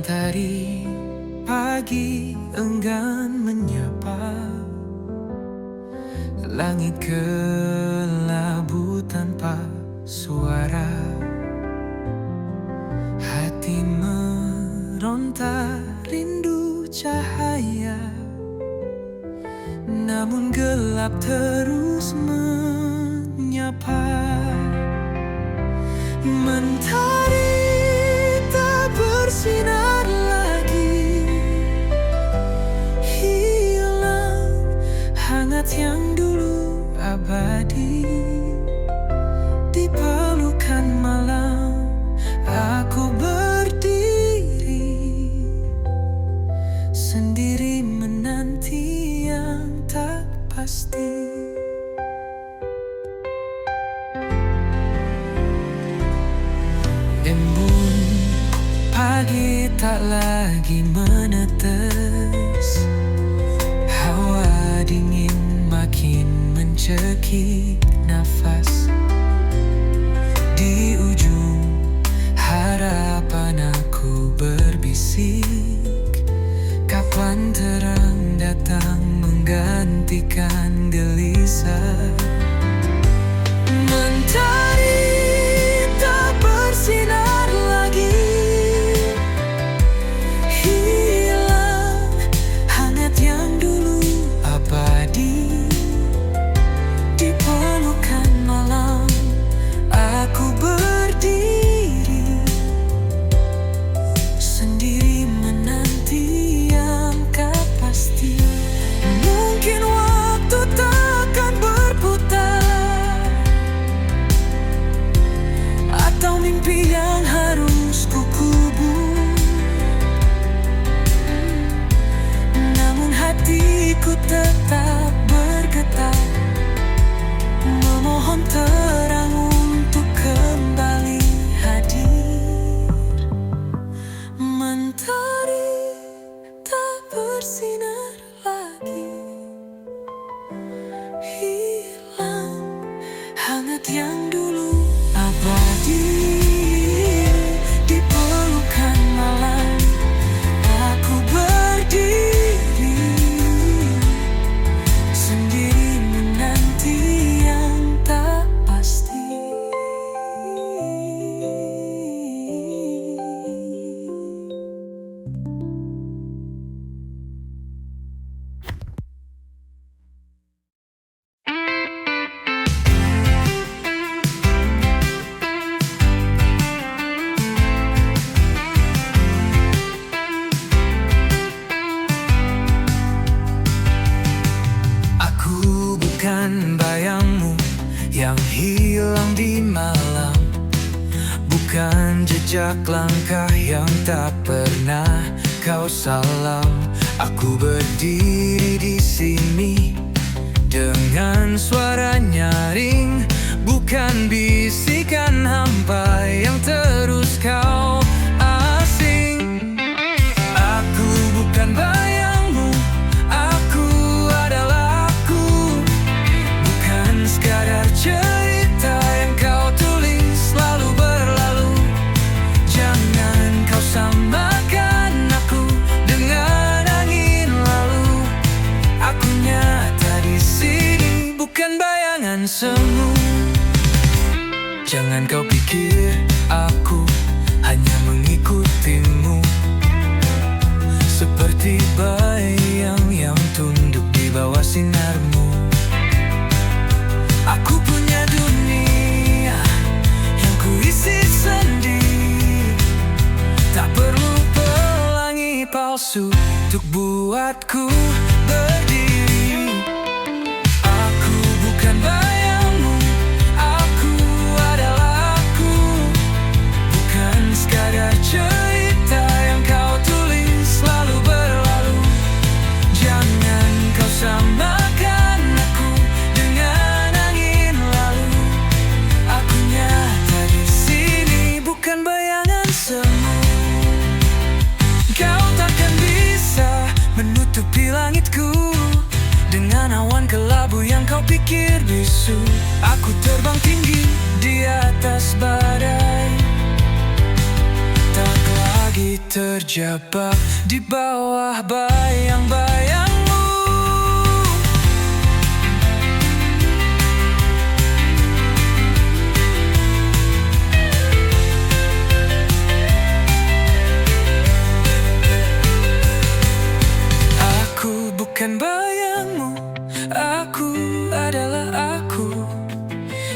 Mentari pagi enggan menyapa, langit kelabu tanpa suara. Hati meronta rindu cahaya, namun gelap terus menyapa. Mentari tak bersinar lagi, hilang hangat yang dulu abadi. Di pelukan malam aku berdiri, sendiri menanti yang tak pasti. Embun pagi tak lagi menetes, hawa dingin makin mencekik nafas. Di ujung harapan aku berbisik, kapan terang datang menggantikan gelisah. Mentari tak bersinar lagi, hilang hangat yang dulu abadi. Di pelukan malam aku berdiri, sendiri menanti yang tak pasti. Mungkin waktu takkan berputar, atau mimpi yang harus kukubur. Namun hatiku tetap bergetar, memohon terang untuk kembali hadir. Mentari tak bersinar lagi, hilang hangat yang dulu abadi. Di pelukan malam aku berdiri, sendiri menanti yang tak pasti. Aku bukan bayangmu yang hilang di malam, bukan jejak langkah yang tak pernah kau salam. Aku berdiri di sini dengan suara nyaring, bukan bisikan hampa yang terus kau asing. Aku bukan bayangmu, aku adalah aku, bukan sekadar cerita yang kau tulis lalu berlalu. Jangan kau samakan aku dengan angin lalu. Aku nyata di sini, bukan bayangan semu. Jangan kau pikir aku hanya mengikutimu, seperti bayang yang tunduk di bawah sinarmu. Aku punya dunia yang kuisi sendiri, tak perlu pelangi palsu untuk buatku berdiri. Aku bukan bayangmu, aku adalah aku, bukan sekadar cerita yang kau tulis lalu berlalu. Jangan kau samakan aku dengan angin lalu. Aku nyata di sini, bukan bayangan semu. Kau takkan bisa menutupi langitku dengan awan kelabu yang kau pikir bisu. Aku terbang tinggi di atas badai, tak lagi terjebak di bawah bayang-bayangmu. Aku bukan bayangmu, aku adalah aku.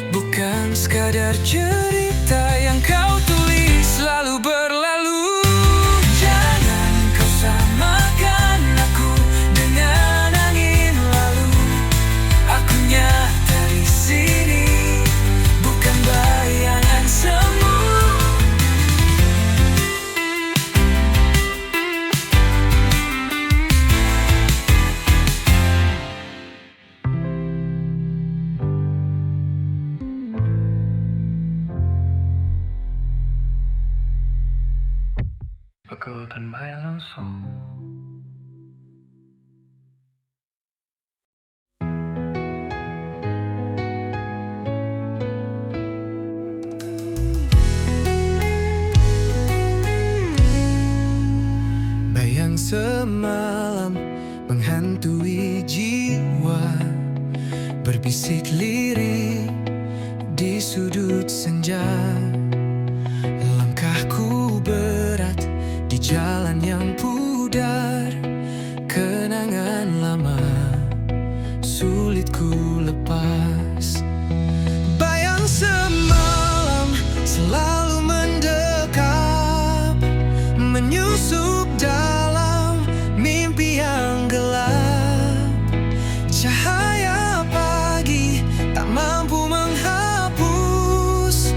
Bukan sekadar cerita yang kau tulis lalu berlalu. Jangan kau samakan aku dengan angin lalu. Aku nyata di sini, bukan bayangan semu. Aku tanpa langsung. Bayang semalam menghantui jiwa, berbisik lirik di sudut senja. Langkahku berat di jalan yang pudar, kenangan lama sulit ku lepas. Bayang semalam selalu mendekap, menyusup dalam mimpi yang gelap. Cahaya pagi tak mampu menghapus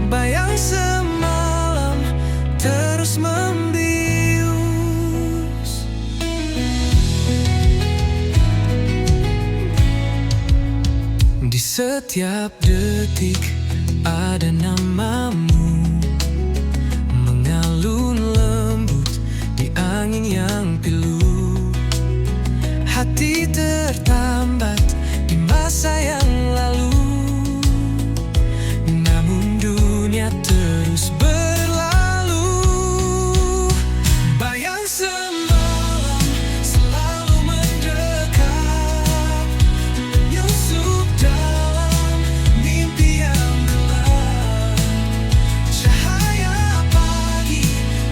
bayang semalam terus membius. Di setiap detik ada namamu mengalun lembut di angin yang pilu. Hati tertambat di masa yang lalu, namun dunia terus berlalu. Bayang semalam selalu mendekat, menyusup dalam mimpi yang gelap. Cahaya pagi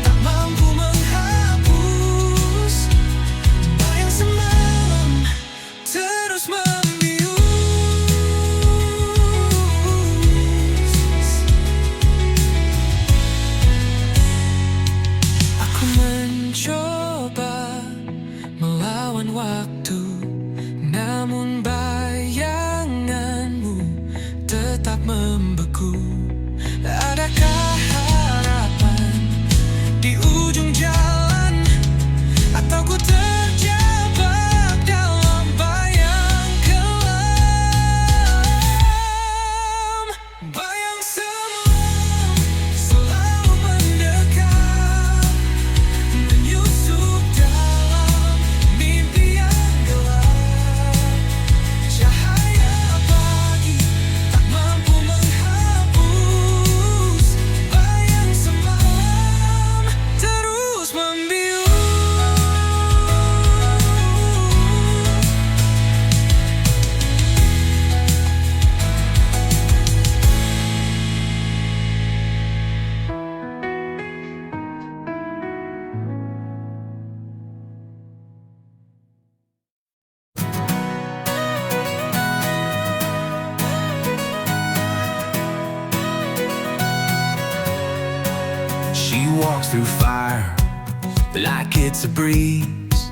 tak mampu menghapus bayang semalam terus membius. Aku mencoba melawan waktu, namun bayanganmu tetap membeku. Adakah harapan di ujung jalan, atau ku terjebak dalam bayang kelam? Bayang semalam selalu mendekat, menyusup dalam mimpi yang gelap. Cahaya pagi tak mampu menghapus bayang semalam terus membius. She walks through fire like it's a breeze,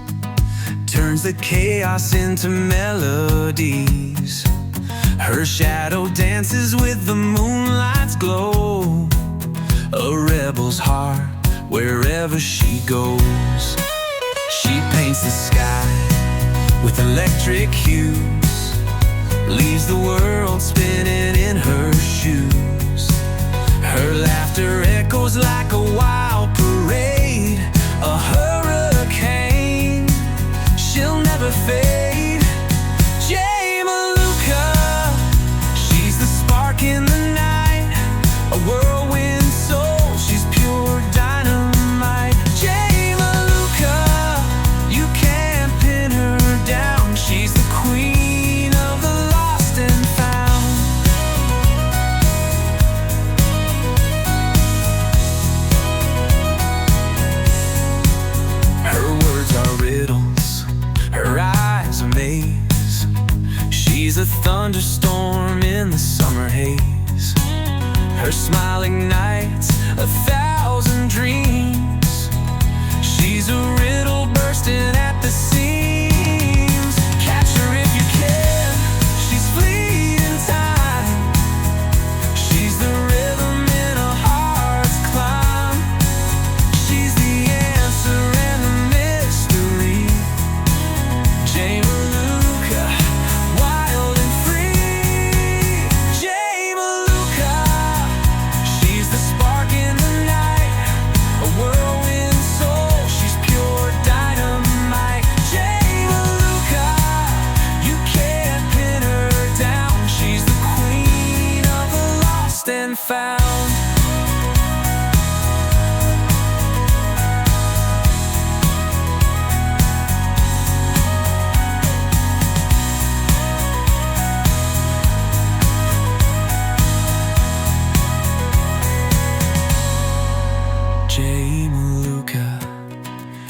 turns the chaos into melodies. Her shadow dances with the moonlight's glow, a rebel's heart wherever she goes. She paints the sky with electric hues, leaves the world spinning in her shoes. Her laughter echoes like a wild parade, a hurricane she'll never fade. Jay Maluka, she's the spark in the night, a whirlwind soul, she's pure dynamite.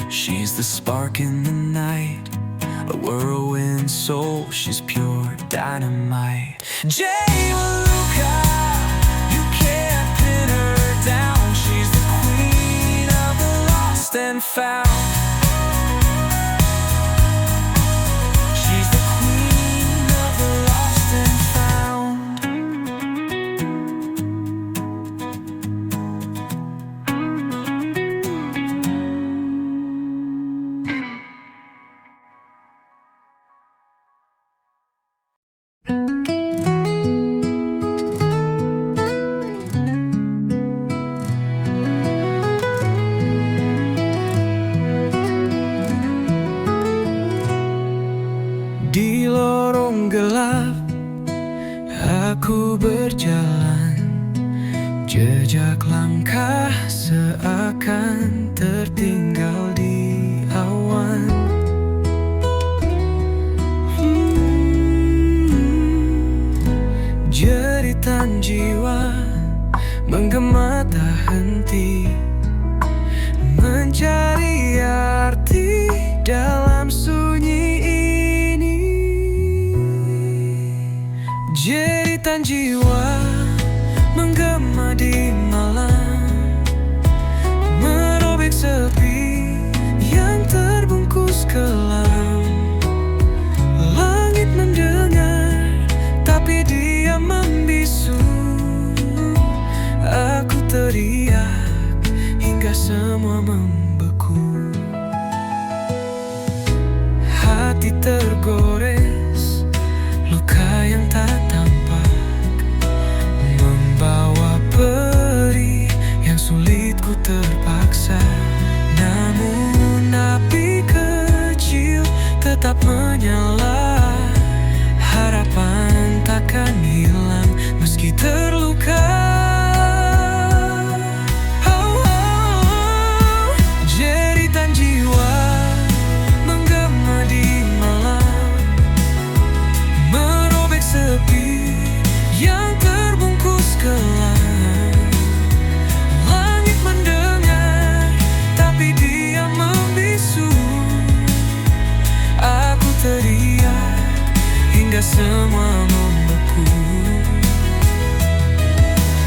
She's the spark in the night, a whirlwind soul, she's pure dynamite. Jay Maluka, you can't pin her down. She's the queen of the lost and found. She's the queen of the lost and found. Di lorong gelap aku berjalan, jejak langkah seakan tertinggal di awan. Jeritan jiwa menggema tak henti, mencari arti dalam sunyi ini. Jeritan jiwa menggema di malam, merobek sepi yang terbungkus kelam. Langit mendengar, tapi dia membisu. Aku teriak hingga semua membeku. Hati tergores, luka yang tak tampak, membawa perih yang sulit ku terpaksa. Namun api kecil tetap menyala, harapan takkan hilang meski terluka. Jeritan jiwa menggema di malam, merobek sepi yang terbungkus kelam. Langit mendengar, tapi dia membisu. Aku teriak hingga semua membeku.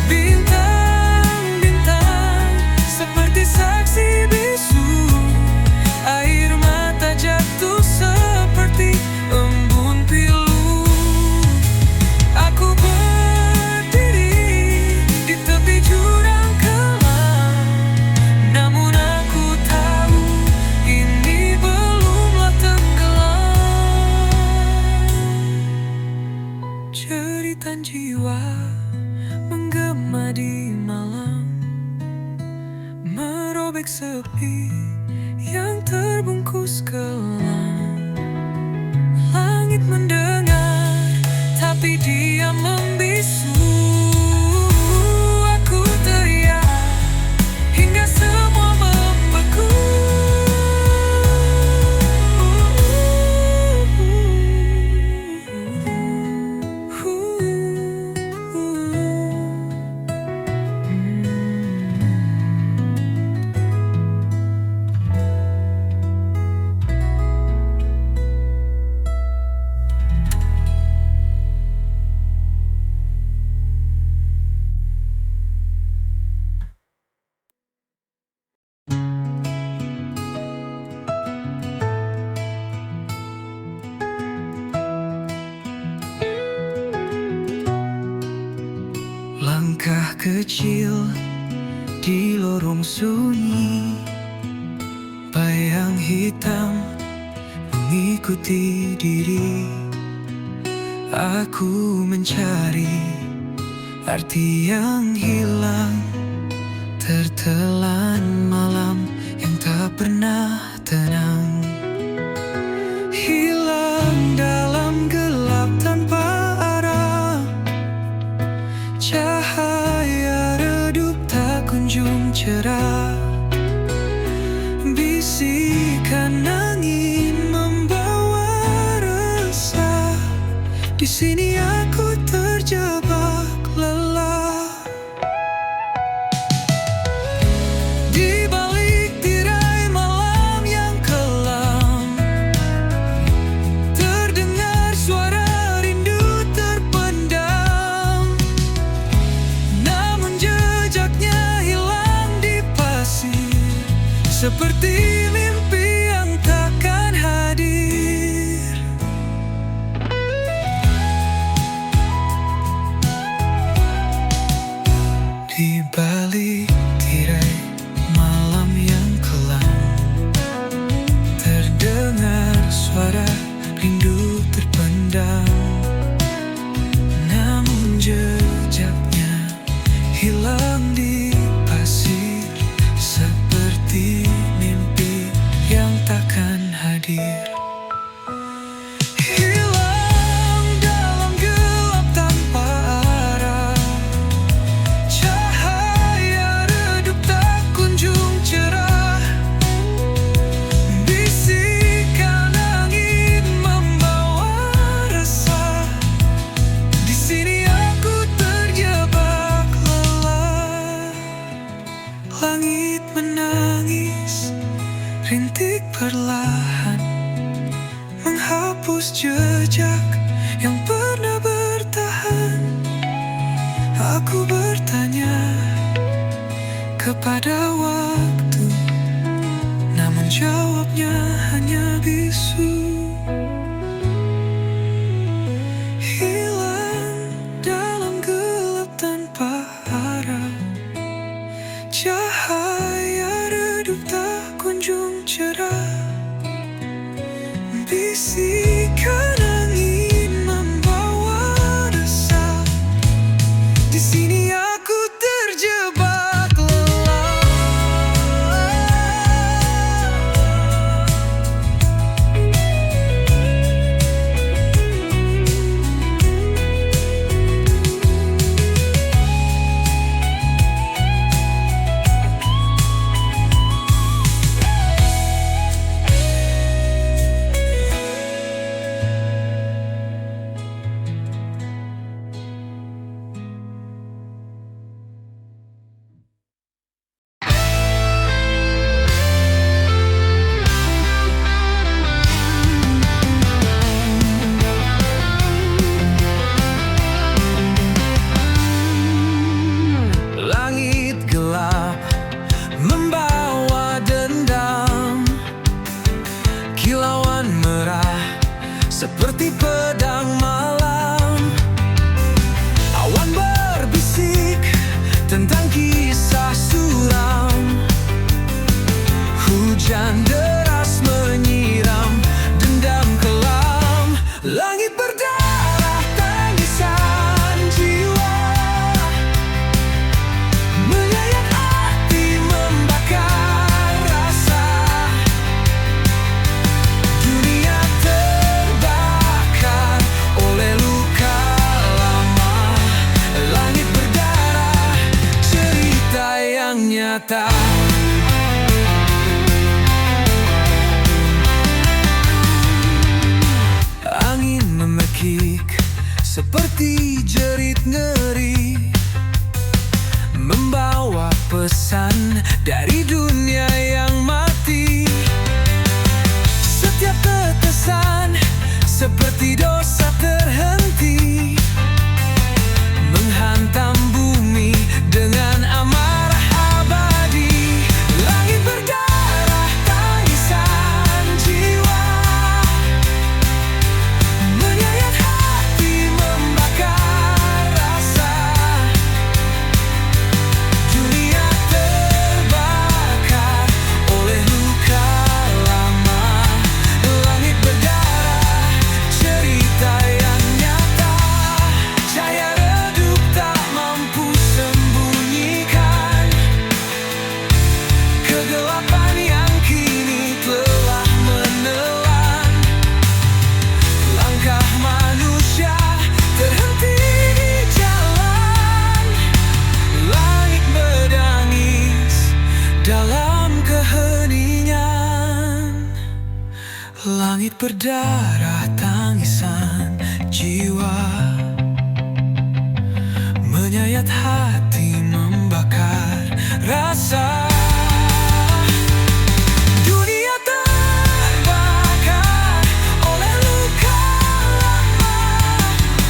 Bintang-bintang seperti saksi bisu, air mata jatuh seperti embun pilu. Aku berdiri di tepi jurang kelam, namun aku tahu ini belumlah tenggelam. Jeritan jiwa menggema di malam, merobek sepi yang terbungkus kelam. Langit mendengar, tapi dia membisu. Aku teriak hingga semua membeku. Langkah kecil di lorong sunyi, bayang hitam mengikuti diri. Aku mencari arti yang hilang, tertelan malam yang tak pernah tenang. Hilang dalam gelap tanpa arah, cahaya redup tak kunjung cerah. Bisikan angin membawa resah, di sini aku terjebak lelah. Di balik tirai malam yang hadir. Hilang dalam gelap tanpa arah, cahaya redup tak kunjung cerah. Bisikan angin membawa resah. Di sini aku terjebak lelah. Langit menangis, rintik perlahan menghapus jejak yang pernah bertahan. Aku bertanya kepada waktu, namun jawabnya hanya bisu. Hilang dalam gelap tanpa arah, cahaya redup tak kunjung cerah. Bisikan angin membawa resah. Di sini aku terjebak lelah. Langit gelap membawa dendam, kilauan merah seperti pedang malam. Awan berbisik tentang kisah suram, hujan deras menyiram dendam kelam. Langit berdarah tangisan jiwa, menyayat hati membakar rasa. Dunia terbakar oleh luka lama. Langit berdarah, cerita yang nyata. Angin memekik seperti jerit ngeri, membawa pesan dari dunia yang mati. Setiap tetesan seperti dosa terhenti, menghantam bumi dengan amarah abadi. Langit berdarah tangisan jiwa, menyayat hati membakar rasa. Dunia terbakar oleh luka lama. Langit berdarah, cerita yang nyata. Cahaya redup tak mampu sembunyikan kegelapan yang kini telah menelan. Langkah manusia terhenti di jalan. Langit berdangis dalam keheningan. Langit berdarah tangisan jiwa, menyayat hati membakar rasa. Dunia terbakar oleh luka lama.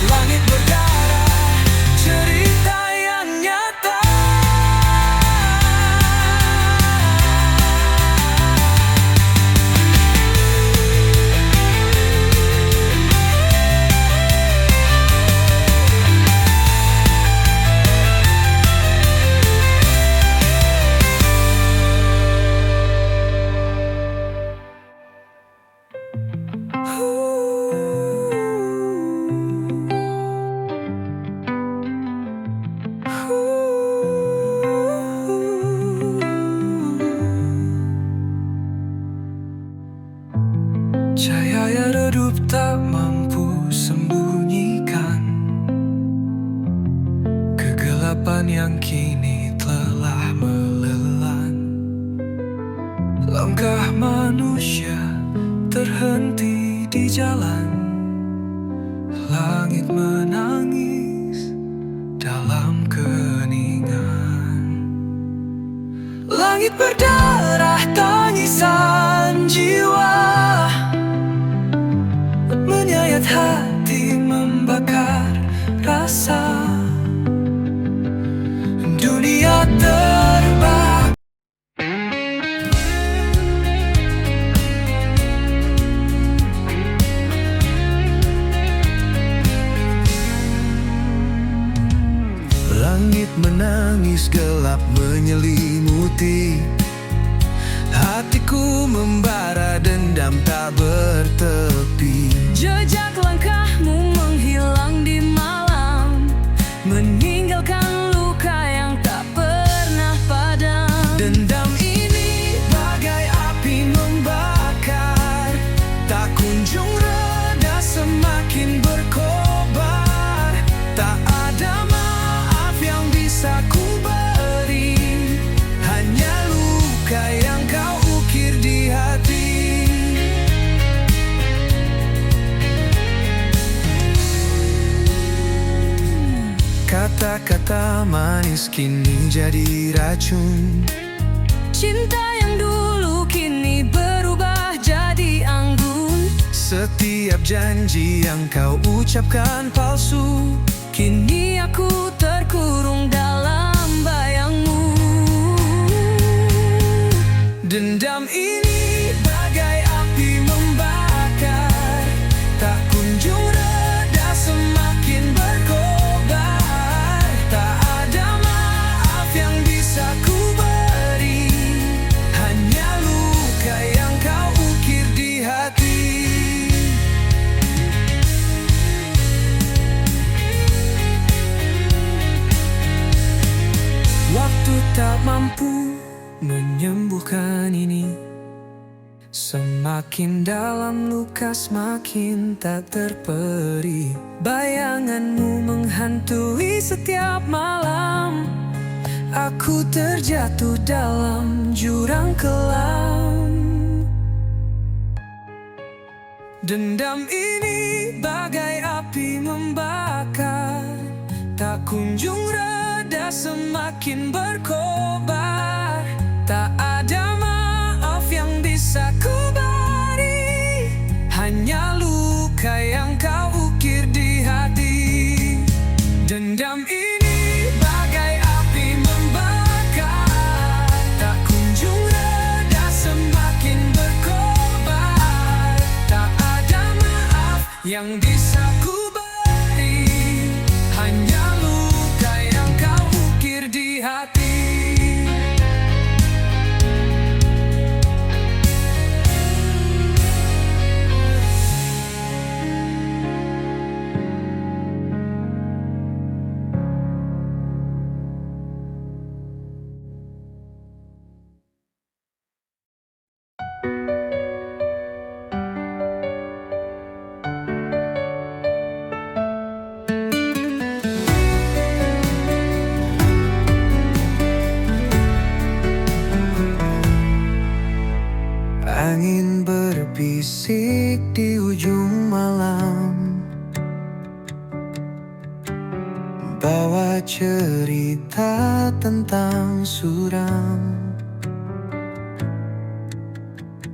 Langit berdarah, cerita yang nyata. redup tak mampu sembunyikan kegelapan yang kini telah melelan. Langkah manusia terhenti di jalan. Langit menangis dalam keheningan. Langit berdarah tangisan jiwa, menyayat hati, membakar rasa. Dunia terbakar. Langit menangis, gelap menyelimuti. Hatiku membara, dendam tak bertepi. Jejak langkahmu menghilang di malam, meninggalkan luka yang tak pernah padam. Dendam ini bagai api membakar, tak kunjung reda, semakin berkobar. Tak ada maaf yang bisa ku beri, hanya luka yang kau ukir di hati. Kata-kata manis kini jadi racun. Cinta yang dulu kini berubah jadi anggun. Setiap janji yang kau ucapkan palsu, Kini aku terkurung dalam bayangmu. dendam ini bagai api membakar, tak kunjung reda, semakin berkobar. Tak ada maaf yang bisa ku beri, hanya luka yang kau ukir di hati. Waktu tak mampu menyembuhkan ini. Semakin dalam luka, semakin tak terperi. Bayanganmu menghantui setiap malam. Aku terjatuh dalam jurang kelam. Dendam ini bagai api membakar, tak kunjung reda, semakin berkobar. Tak ada maaf yang bisa ku beri, hanya luka yang kau ukir di hati. Dendam ini bagai api membakar, tak kunjung reda, semakin berkobar. Tak ada maaf yang bisa ku beri, hanya luka yang kau ukir di hati. Angin berbisik di ujung malam, bawa cerita tentang suram.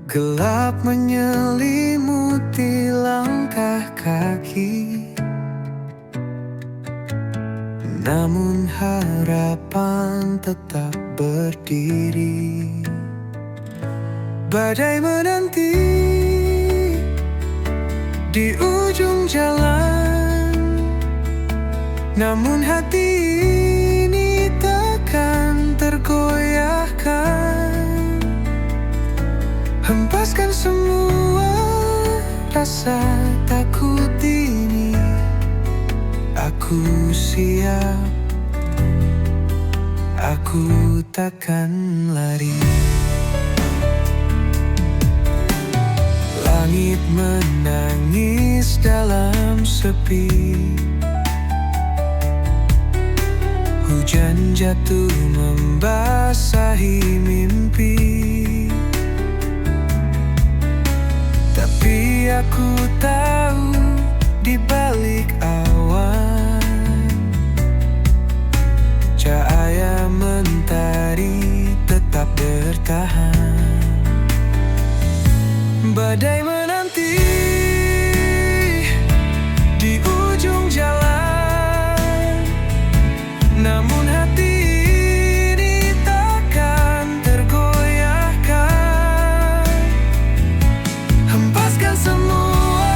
Gelap menyelimuti langkah kaki, namun harapan tetap berdiri. Badai menanti di ujung jalan, namun hati ini takkan tergoyahkan. Hempaskan semua rasa takut ini, aku siap, aku takkan lari. Langit menangis dalam sepi. Hujan jatuh membasahi mimpi, tapi aku tahu di balik awan cahaya mentari tetap bertahan. Badai menanti di ujung jalan, namun hati ini takkan tergoyahkan. Hempaskan semua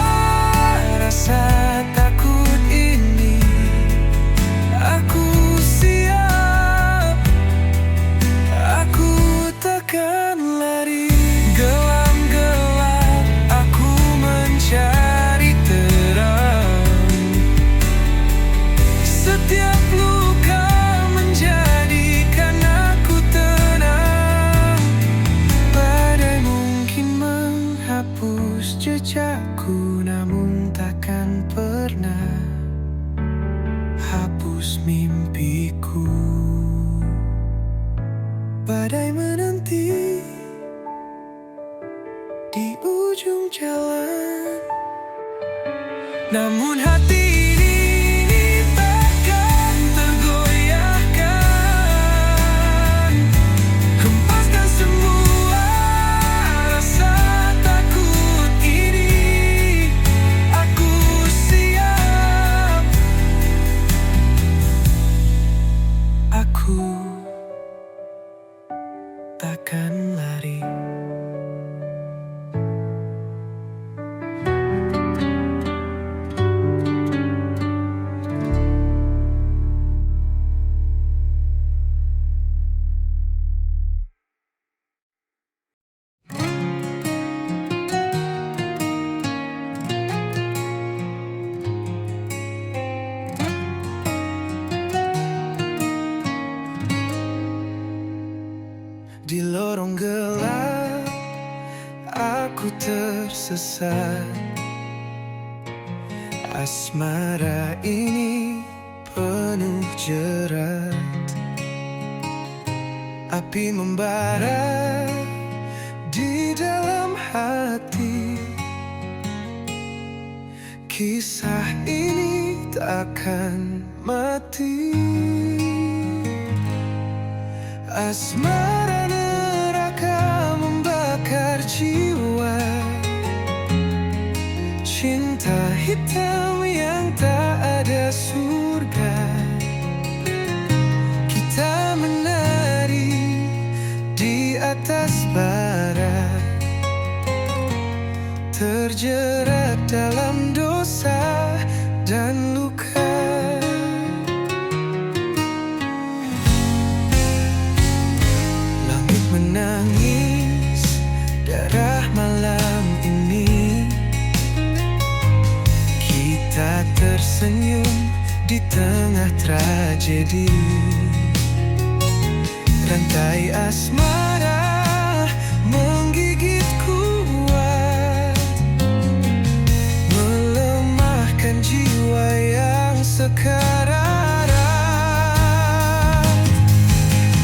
rasa takut ini, aku siap, aku takkan lari. Gelam-gelap aku mencari terang, setiap luka menjadikan aku tenang. Badai mungkin menghapus jejakku, namun takkan pernah hapus mimpiku. Badai menanti di ujung jalan, namun hati ini takkan tergoyahkan. Hempaskan semua rasa takut ini, aku siap, aku takkan lari. Di lorong gelap aku tersesat. Asmara ini penuh jerat. Api membara di dalam hati. Kisah ini takkan mati. Asmara neraka membakar jiwa. Cinta hitam yang tak ada surga. Kita menari di atas bara, terjerat dalam dosa dan luka. Langit menangis darah malam ini. Kita tersenyum di tengah tragedi. Rantai asmara menggigit kuat, melemahkan jiwa yang sekarat.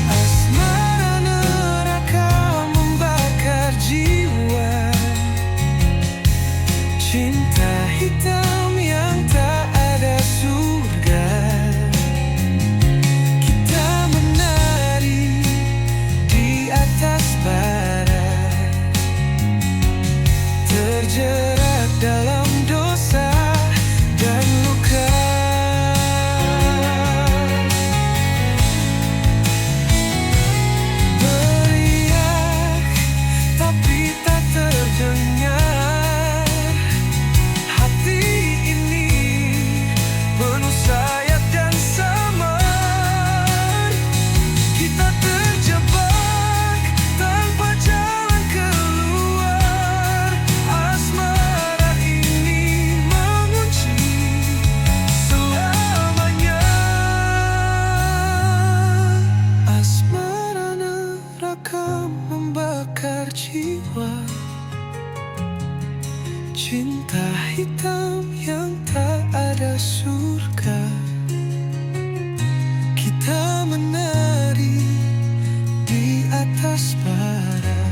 Asmara neraka membakar jiwa. Cinta hitam yang tak ada surga. Kita menari di atas bara, terjerat dalam dosa dan luka. Beriak tapi tak terdengar. Hati ini penuh sayap dan samar. Kita terjebak tanpa jalan keluar. Asmara cinta hitam yang tak ada surga. Kita menari di atas bara,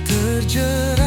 terjerat